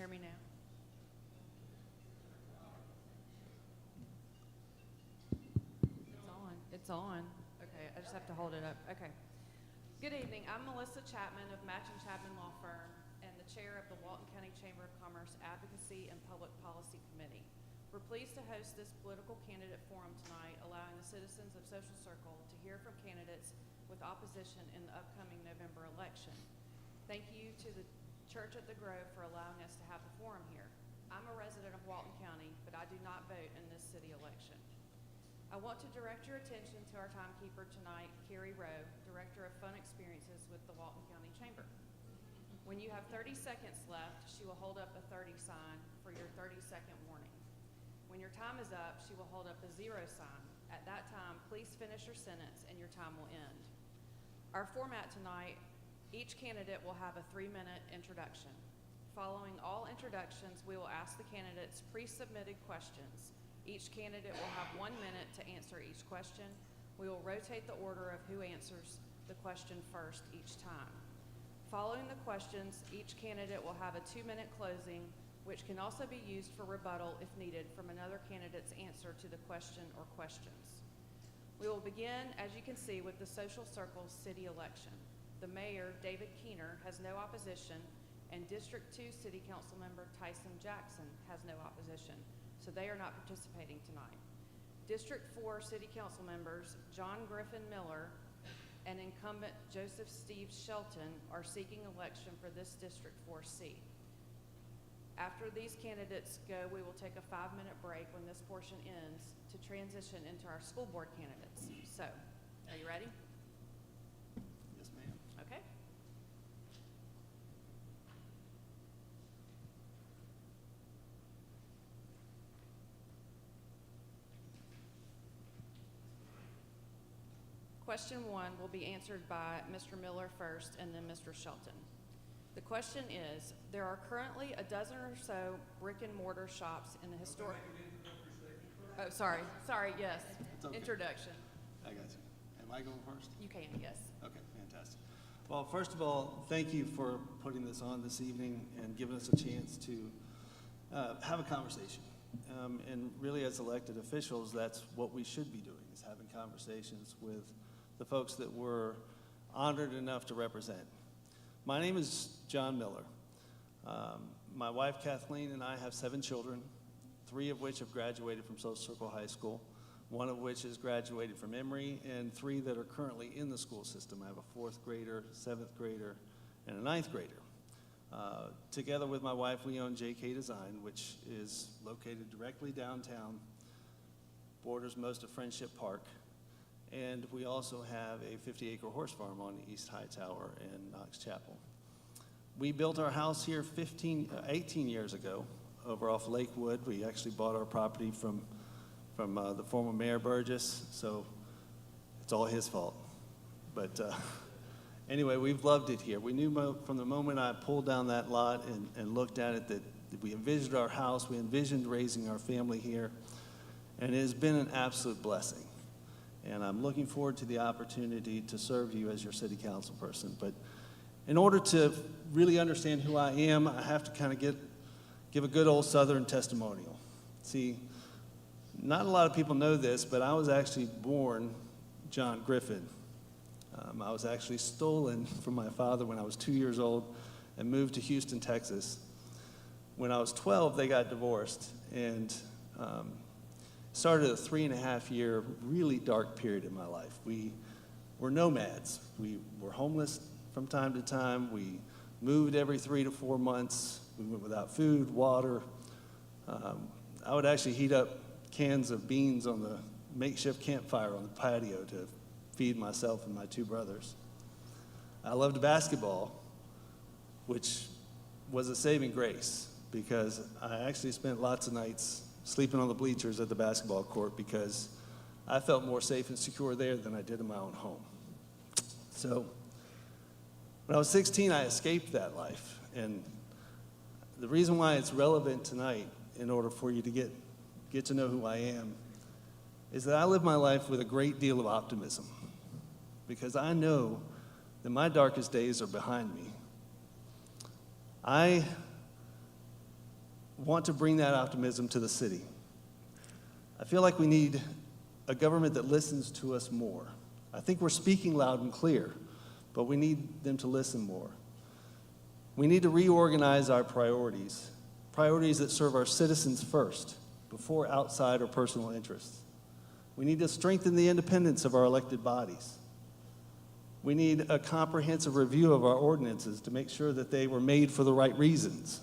hear me now? It's on. It's on. Okay, I just have to hold it up. Okay. Good evening. I'm Melissa Chapman of Matching Chapman Law Firm and the chair of the Walton County Chamber of Commerce Advocacy and Public Policy Committee. We're pleased to host this political candidate forum tonight, allowing the citizens of Social Circle to hear from candidates with opposition in the upcoming November election. Thank you to the Church at the Grove for allowing us to have the forum here. I'm a resident of Walton County, but I do not vote in this city election. I want to direct your attention to our timekeeper tonight, Carrie Rowe, Director of Fun Experiences with the Walton County Chamber. When you have 30 seconds left, she will hold up a 30 sign for your 30-second warning. When your time is up, she will hold up a 0 sign. At that time, please finish your sentence and your time will end. Our format tonight, each candidate will have a 3-minute introduction. Following all introductions, we will ask the candidates pre-submitted questions. Each candidate will have 1 minute to answer each question. We will rotate the order of who answers the question first each time. Following the questions, each candidate will have a 2-minute closing, which can also be used for rebuttal if needed from another candidate's answer to the question or questions. We will begin, as you can see, with the Social Circle city election. The mayor, David Keener, has no opposition, and District 2 City Council member Tyson Jackson has no opposition, so they are not participating tonight. District 4 City Council members John Griffin Miller and incumbent Joseph Steve Shelton are seeking election for this District 4 seat. After these candidates go, we will take a 5-minute break when this portion ends to transition into our school board candidates. So, are you ready? Yes, ma'am. Okay. Question 1 will be answered by Mr. Miller first and then Mr. Shelton. The question is, there are currently a dozen or so brick and mortar shops in the historic... Oh, sorry, yes. Okay. Introduction. I got you. Am I going first? You can, yes. Okay, fantastic. Well, first of all, thank you for putting this on this evening and giving us a chance to have a conversation. And really, as elected officials, that's what we should be doing, is having conversations with the folks that we're honored enough to represent. My name is John Miller. My wife, Kathleen, and I have 7 children, 3 of which have graduated from Social Circle High School, 1 of which has graduated from Emory, and 3 that are currently in the school system. I have a 4th grader, 7th grader, and a 9th grader. Together with my wife, we own JK Design, which is located directly downtown, borders most of Friendship Park, and we also have a 50-acre horse farm on East Hightower and Knox Chapel. We built our house here 18 years ago over off Lakewood. We actually bought our property from the former Mayor Burgess, so it's all his fault. But anyway, we've loved it here. We knew from the moment I pulled down that lot and looked at it that we envisioned our house, we envisioned raising our family here, and it has been an absolute blessing. And I'm looking forward to the opportunity to serve you as your city council person. But in order to really understand who I am, I have to kind of give a good old Southern testimonial. See, not a lot of people know this, but I was actually born John Griffin. I was actually stolen from my father when I was 2 years old and moved to Houston, Texas. When I was 12, they got divorced, and started a 3.5-year really dark period in my life. We were nomads. We were homeless from time to time. We moved every 3 to 4 months. We went without food, water. I would actually heat up cans of beans on the makeshift campfire on the patio to feed myself and my 2 brothers. I loved basketball, which was a saving grace because I actually spent lots of nights sleeping on the bleachers at the basketball court because I felt more safe and secure there than I did in my own home. So when I was 16, I escaped that life. And the reason why it's relevant tonight, in order for you to get to know who I am, is that I live my life with a great deal of optimism because I know that my darkest days are behind me. I want to bring that optimism to the city. I feel like we need a government that listens to us more. I think we're speaking loud and clear, but we need them to listen more. We need to reorganize our priorities that serve our citizens first, before outside or personal interests. We need to strengthen the independence of our elected bodies. We need a comprehensive review of our ordinances to make sure that they were made for the right reasons.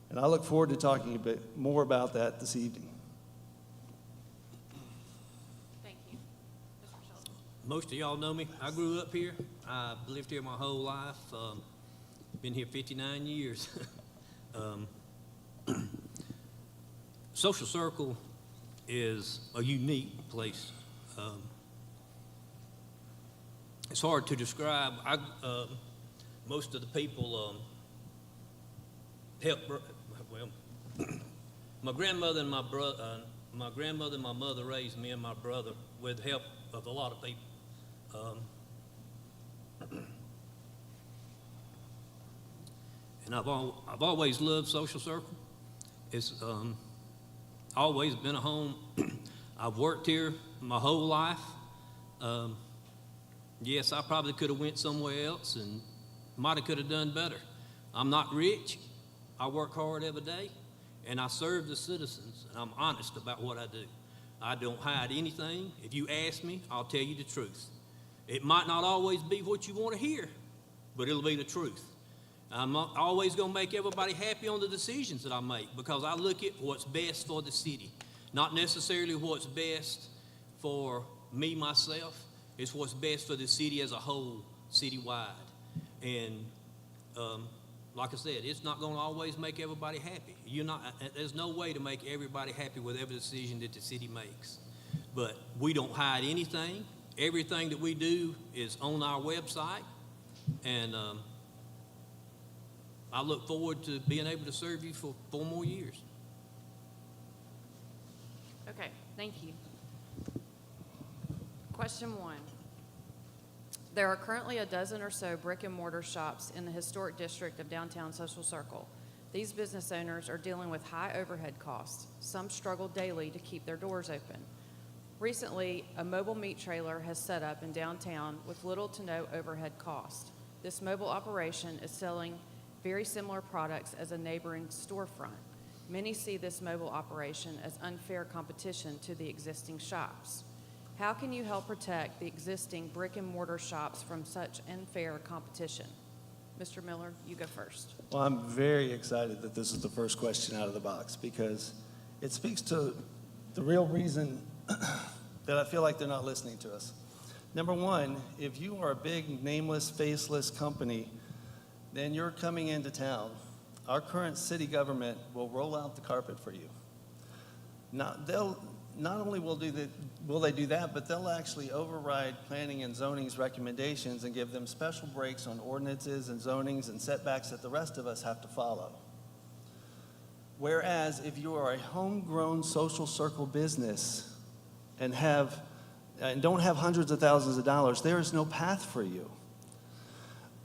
And I look forward to talking a bit more about that this evening. Thank you. Mr. Shelton. Most of y'all know me. I grew up here. I've lived here my whole life. Been here 59 years. Social Circle is a unique place. It's hard to describe. Most of the people help. Well, my grandmother and my mother raised me and my brother with the help of a lot of people. And I've always loved Social Circle. It's always been a home. I've worked here my whole life. Yes, I probably could have went somewhere else and might have could have done better. I'm not rich. I work hard every day, and I serve the citizens, and I'm honest about what I do. I don't hide anything. If you ask me, I'll tell you the truth. It might not always be what you want to hear, but it'll be the truth. I'm not always going to make everybody happy on the decisions that I make, because I look at what's best for the city, not necessarily what's best for me, myself. It's what's best for the city as a whole, citywide. And like I said, it's not going to always make everybody happy. There's no way to make everybody happy with every decision that the city makes. But we don't hide anything. Everything that we do is on our website. And I look forward to being able to serve you for 4 more years. Okay, thank you. Question 1. There are currently a dozen or so brick and mortar shops in the historic district of downtown Social Circle. These business owners are dealing with high overhead costs. Some struggle daily to keep their doors open. Recently, a mobile meat trailer has set up in downtown with little to no overhead cost. This mobile operation is selling very similar products as a neighboring storefront. Many see this mobile operation as unfair competition to the existing shops. How can you help protect the existing brick and mortar shops from such unfair competition? Mr. Miller, you go first. Well, I'm very excited that this is the first question out of the box, because it speaks to the real reason that I feel like they're not listening to us. Number one, if you are a big, nameless, faceless company, then you're coming into town. Our current city government will roll out the carpet for you. Not only will they do that, but they'll actually override planning and zoning's recommendations and give them special breaks on ordinances and zonings and setbacks that the rest of us have to follow. Whereas if you are a homegrown Social Circle business and don't have hundreds of thousands of dollars, there is no path for you.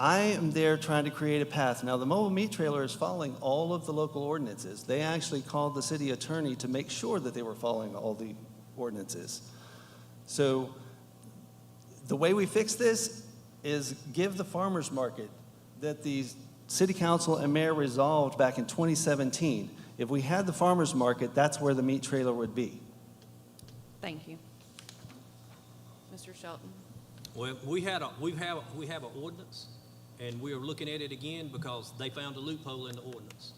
I am there trying to create a path. Now, the mobile meat trailer is following all of the local ordinances. They actually called the city attorney to make sure that they were following all the ordinances. So the way we fix this is give the farmers market that the city council and mayor resolved back in 2017. If we had the farmers market, that's where the meat trailer would be. Thank you. Mr. Shelton. Well, we have an ordinance, and we are looking at it again because they found a loophole in the ordinance.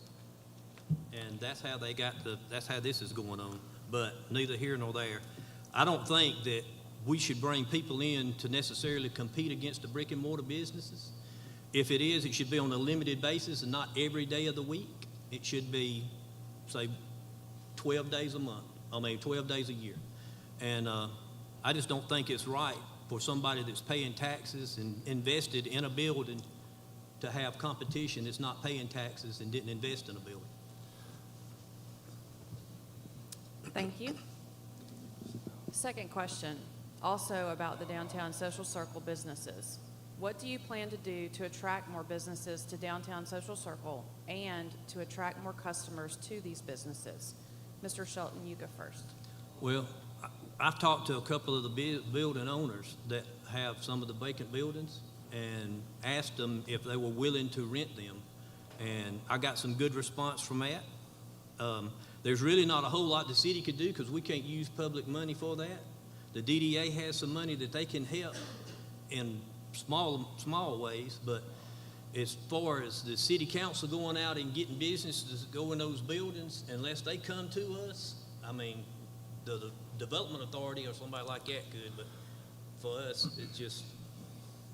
And that's how that's how this is going on. But neither here nor there. I don't think that we should bring people in to necessarily compete against the brick and mortar businesses. If it is, it should be on a limited basis and not every day of the week. It should be, say, 12 days a month. 12 days a year. And I just don't think it's right for somebody that's paying taxes and invested in a building to have competition that's not paying taxes and didn't invest in a building. Thank you. Second question, also about the downtown Social Circle businesses. What do you plan to do to attract more businesses to downtown Social Circle and to attract more customers to these businesses? Mr. Shelton, you go first. Well, I've talked to a couple of the building owners that have some of the vacant buildings and asked them if they were willing to rent them. And I got some good response from that. There's really not a whole lot the city could do because we can't use public money for that. The DDA has some money that they can help in small ways, but as far as the city council going out and getting businesses to go in those buildings, unless they come to us, I mean, the development authority or somebody like that could, but for us, it's just,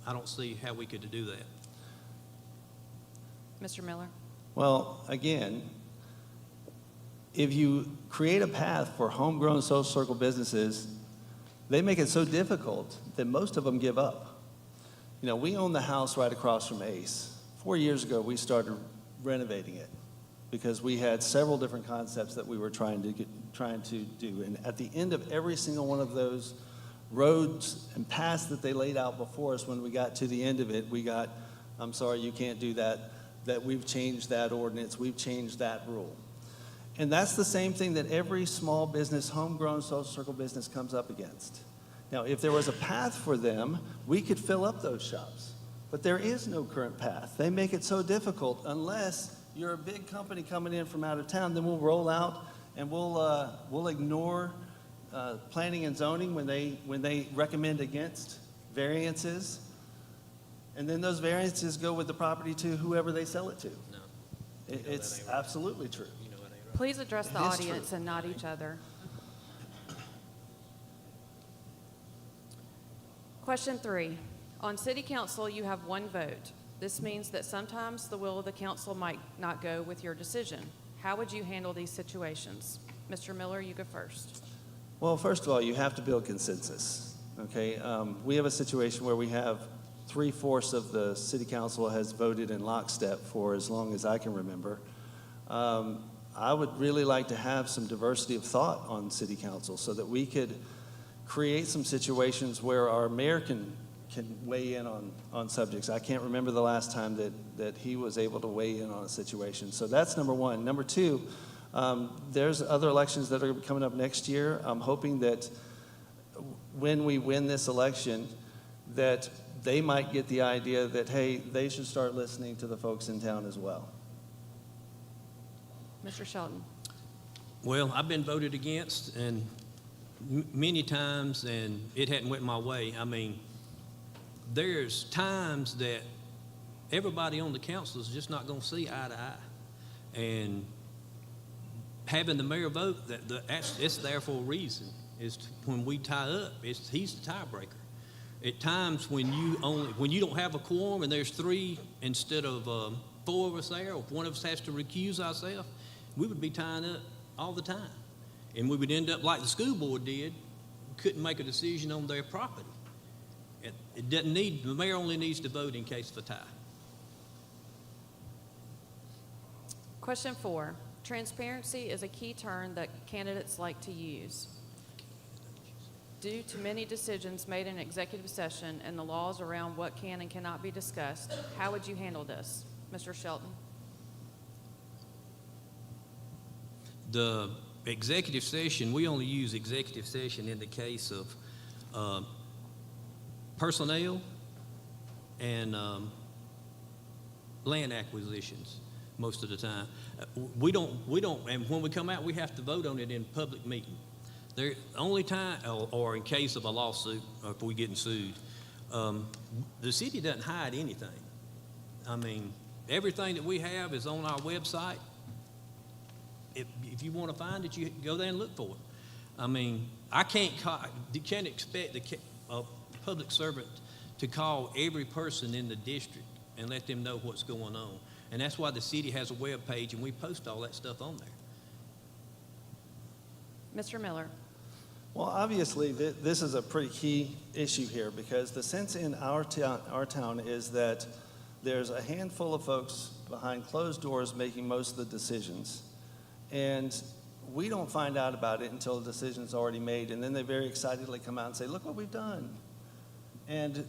I don't see how we could do that. Mr. Miller? Well, again, if you create a path for homegrown social circle businesses, they make it so difficult that most of them give up. You know, we own the house right across from Ace. 4 years ago, we started renovating it because we had several different concepts that we were trying to do. And at the end of every single one of those roads and paths that they laid out before us, when we got to the end of it, we got, I'm sorry, you can't do that, that we've changed that ordinance, we've changed that rule. And that's the same thing that every small business, homegrown social circle business comes up against. Now, if there was a path for them, we could fill up those shops. But there is no current path. They make it so difficult unless you're a big company coming in from out of town, then we'll roll out and we'll ignore planning and zoning when they recommend against variances. And then those variances go with the property to whoever they sell it to. No. It's absolutely true. You know, it ain't right. Please address the It is audience true. and not each other. Question 3. On city council, you have one vote. This means that sometimes the will of the council might not go with your decision. How would you handle these situations? Mr. Miller, you go first. Well, first of all, you have to build consensus, okay? We have a situation where we have 3/4 of the city council has voted in lockstep for as long as I can remember. I would really like to have some diversity of thought on city council so that we could create some situations where our mayor can weigh in on subjects. I can't remember the last time that he was able to weigh in on a situation. So that's number one. Number two, there's other elections that are coming up next year. I'm hoping that when we win this election, that they might get the idea that, hey, they should start listening to the folks in town as well. Mr. Shelton. Well, I've been voted against and many times, and it hadn't went my way. I mean, there's times that everybody on the council is just not going to see eye to eye. And having the mayor vote, it's there for a reason. When we tie up, he's the tiebreaker. At times when you don't have a quorum and there's 3 instead of 4 of us there, or if one of us has to recuse ourselves, we would be tying up all the time. And we would end up like the school board did, couldn't make a decision on their property. It doesn't need, the mayor only needs to vote in case of a tie. Question 4. Transparency is a key term that candidates like to use. Due to many decisions made in executive session and the laws around what can and cannot be discussed, how would you handle this? Mr. Shelton. The executive session, we only use executive session in the case of personnel and land acquisitions most of the time. We don't, and when we come out, we have to vote on it in public meeting. The only time, or in case of a lawsuit, or if we're getting sued, the city doesn't hide anything. I mean, everything that we have is on our website. If you want to find it, you go there and look for it. I mean, you can't expect a public servant to call every person in the district and let them know what's going on. And that's why the city has a web page and we post all that stuff on there. Mr. Miller. Well, obviously, this is a pretty key issue here because the sense in our town is that there's a handful of folks behind closed doors making most of the decisions. And we don't find out about it until the decision's already made. And then they very excitedly come out and say, look what we've done. And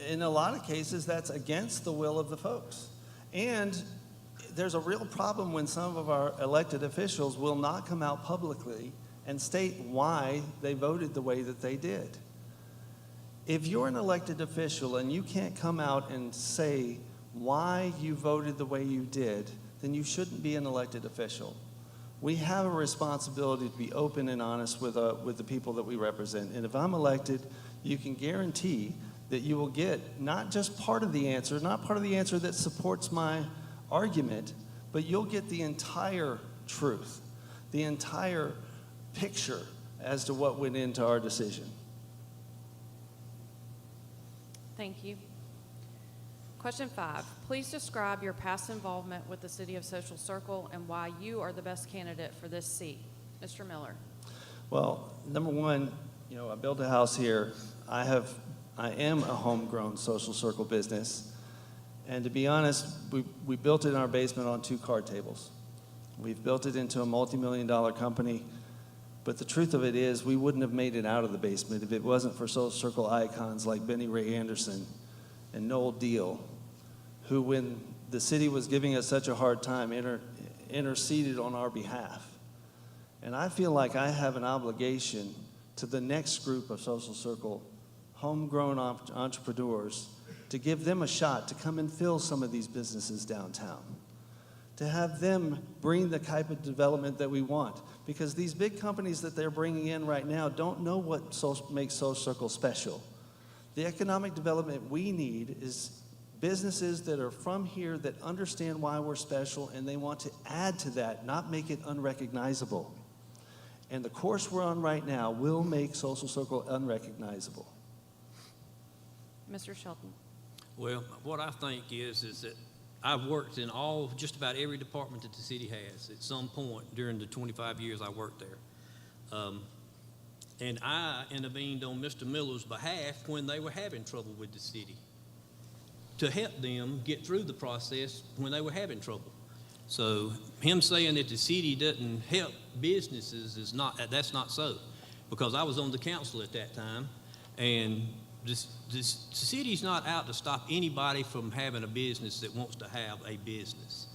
in a lot of cases, that's against the will of the folks. And there's a real problem when some of our elected officials will not come out publicly and state why they voted the way that they did. If you're an elected official and you can't come out and say why you voted the way you did, then you shouldn't be an elected official. We have a responsibility to be open and honest with the people that we represent. And if I'm elected, you can guarantee that you will get not just part of the answer, not part of the answer that supports my argument, but you'll get the entire truth, the entire picture as to what went into our decision. Thank you. Question 5, please describe your past involvement with the City of Social Circle and why you are the best candidate for this seat. Mr. Miller. Well, number one, I built a house here. I am a homegrown social circle business. And to be honest, we built it in our basement on 2 card tables. We've built it into a multi-million-dollar company. But the truth of it is, we wouldn't have made it out of the basement if it wasn't for social circle icons like Benny Ray Anderson and Noel Deal, who, when the city was giving us such a hard time, interceded on our behalf. And I feel like I have an obligation to the next group of social circle homegrown entrepreneurs to give them a shot to come and fill some of these businesses downtown, to have them bring the type of development that we want. Because these big companies that they're bringing in right now don't know what makes Social Circle special. The economic development we need is businesses that are from here that understand why we're special, and they want to add to that, not make it unrecognizable. And the course we're on right now will make Social Circle unrecognizable. Mr. Shelton. Well, what I think is that I've worked in just about every department that the city has at some point during the 25 years I worked there. And I intervened on Mr. Miller's behalf when they were having trouble with the city to help them get through the process when they were having trouble. So him saying that the city doesn't help businesses that's not so, because I was on the council at that time, and the city's not out to stop anybody from having a business that wants to have a business.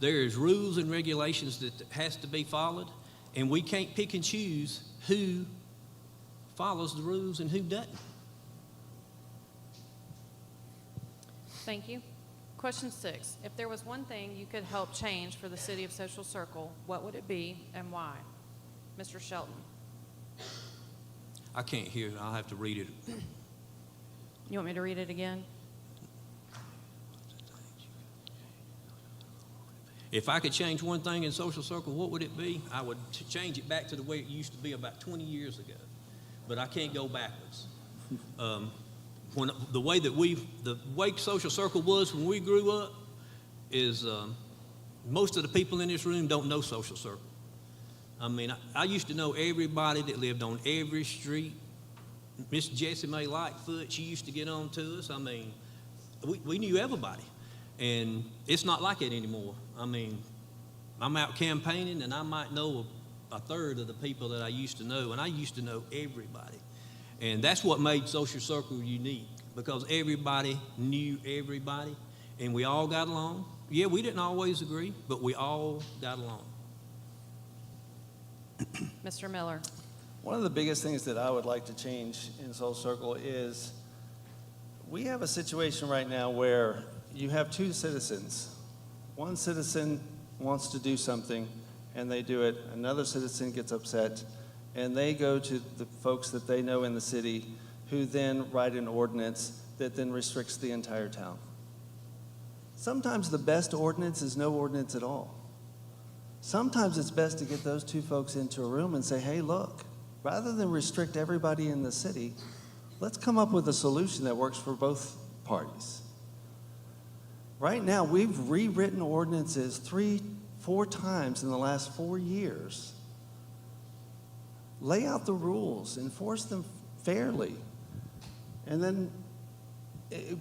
There's rules and regulations that has to be followed, and we can't pick and choose who follows the rules and who doesn't. Thank you. Question 6, if there was one thing you could help change for the City of Social Circle, what would it be and why? Mr. Shelton. I can't hear it. I'll have to read it. You want me to read it again? If I could change one thing in Social Circle, what would it be? I would change it back to the way it used to be about 20 years ago. But I can't go backwards. The way Social Circle was when we grew up is most of the people in this room don't know Social Circle. I mean, I used to know everybody that lived on every street. Miss Jessie Mae Lightfoot, she used to get on to us. I mean, we knew everybody. And it's not like it anymore. I mean, I'm out campaigning and I might know a third of the people that I used to know, and I used to know everybody. And that's what made Social Circle unique, because everybody knew everybody and we all got along. Yeah, we didn't always agree, but we all got along. Mr. Miller. One of the biggest things that I would like to change in Social Circle is we have a situation right now where you have 2 citizens. One citizen wants to do something and they do it. Another citizen gets upset and they go to the folks that they know in the city, who then write an ordinance that then restricts the entire town. Sometimes the best ordinance is no ordinance at all. Sometimes it's best to get those 2 folks into a room and say, hey, look, rather than restrict everybody in the city, let's come up with a solution that works for both parties. Right now, we've rewritten ordinances 3-4 times in the last 4 years. Lay out the rules, enforce them fairly. And then,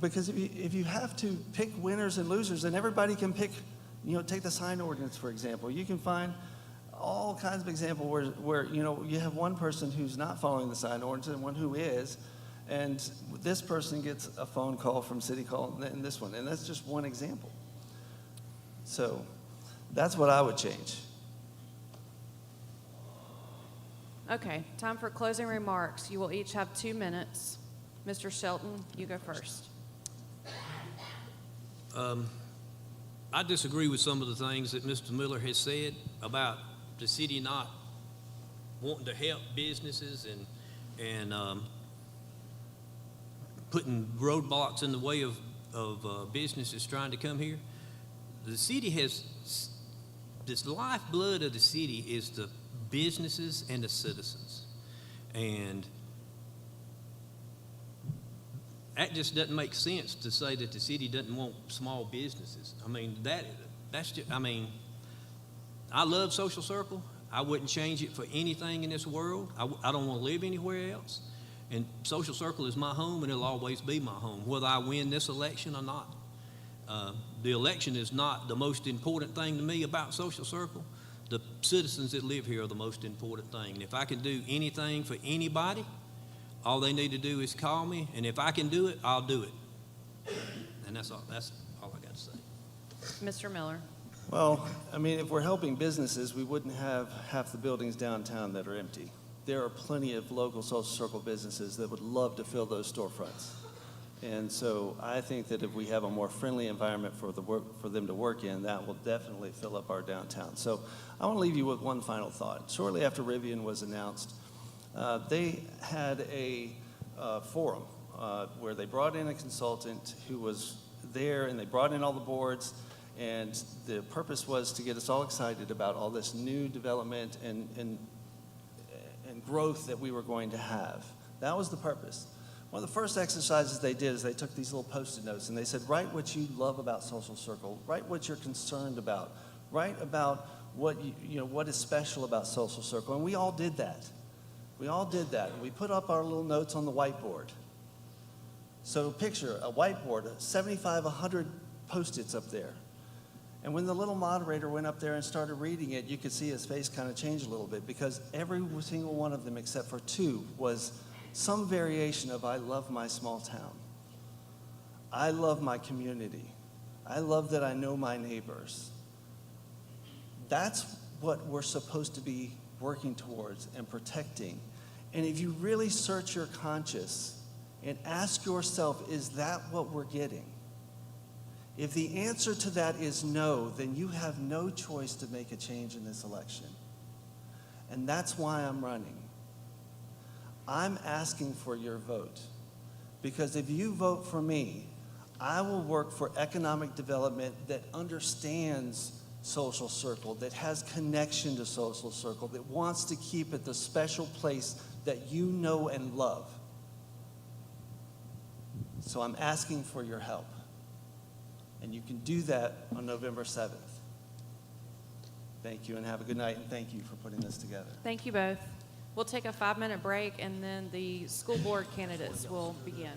because if you have to pick winners and losers, then everybody can pick, take the sign ordinance, for example. You can find all kinds of examples where you have one person who's not following the sign ordinance and one who is, And this person gets a phone call from City Hall and this one, and that's just one example. So that's what I would change. Okay, time for closing remarks. You will each have 2 minutes. Mr. Shelton, you go first. I disagree with some of the things that Mr. Miller has said about the city not wanting to help businesses and putting roadblocks in the way of businesses trying to come here. The city has, this lifeblood of the city is the businesses and the citizens. And that just doesn't make sense to say that the city doesn't want small businesses. I mean, that's just, I mean, I love Social Circle. I wouldn't change it for anything in this world. I don't want to live anywhere else. And Social Circle is my home, and it'll always be my home, whether I win this election or not. The election is not the most important thing to me about Social Circle. The citizens that live here are the most important thing. And if I can do anything for anybody, all they need to do is call me, and if I can do it, I'll do it. And that's all I got to say. Mr. Miller. Well, I mean, if we're helping businesses, we wouldn't have half the buildings downtown that are empty. There are plenty of local Social Circle businesses that would love to fill those storefronts. And so I think that if we have a more friendly environment for them to work in, that will definitely fill up our downtown. So I want to leave you with one final thought. Shortly after Rivian was announced, they had a forum where they brought in a consultant who was there, and they brought in all the boards, and the purpose was to get us all excited about all this new development and growth that we were going to have. That was the purpose. One of the first exercises they did is they took these little Post-it notes and they said, write what you love about Social Circle, write what you're concerned about, write about what what is special about Social Circle. And we all did that. We all did that. And we put up our little notes on the whiteboard. So picture a whiteboard, 75, 100 Post-its up there. And when the little moderator went up there and started reading it, you could see his face kind of change a little bit, because every single one of them except for 2 was some variation of I love my small town. I love my community. I love that I know my neighbors. That's what we're supposed to be working towards and protecting. And if you really search your conscience and ask yourself, is that what we're getting? If the answer to that is no, then you have no choice to make a change in this election. And that's why I'm running. I'm asking for your vote, because if you vote for me, I will work for economic development that understands Social Circle, that has connection to Social Circle, that wants to keep it the special place that you know and love. So I'm asking for your help. And you can do that on November 7th. Thank you, and have a good night, and thank you for putting this together. Thank you both. We'll take a 5-minute break, and then the school board candidates will begin.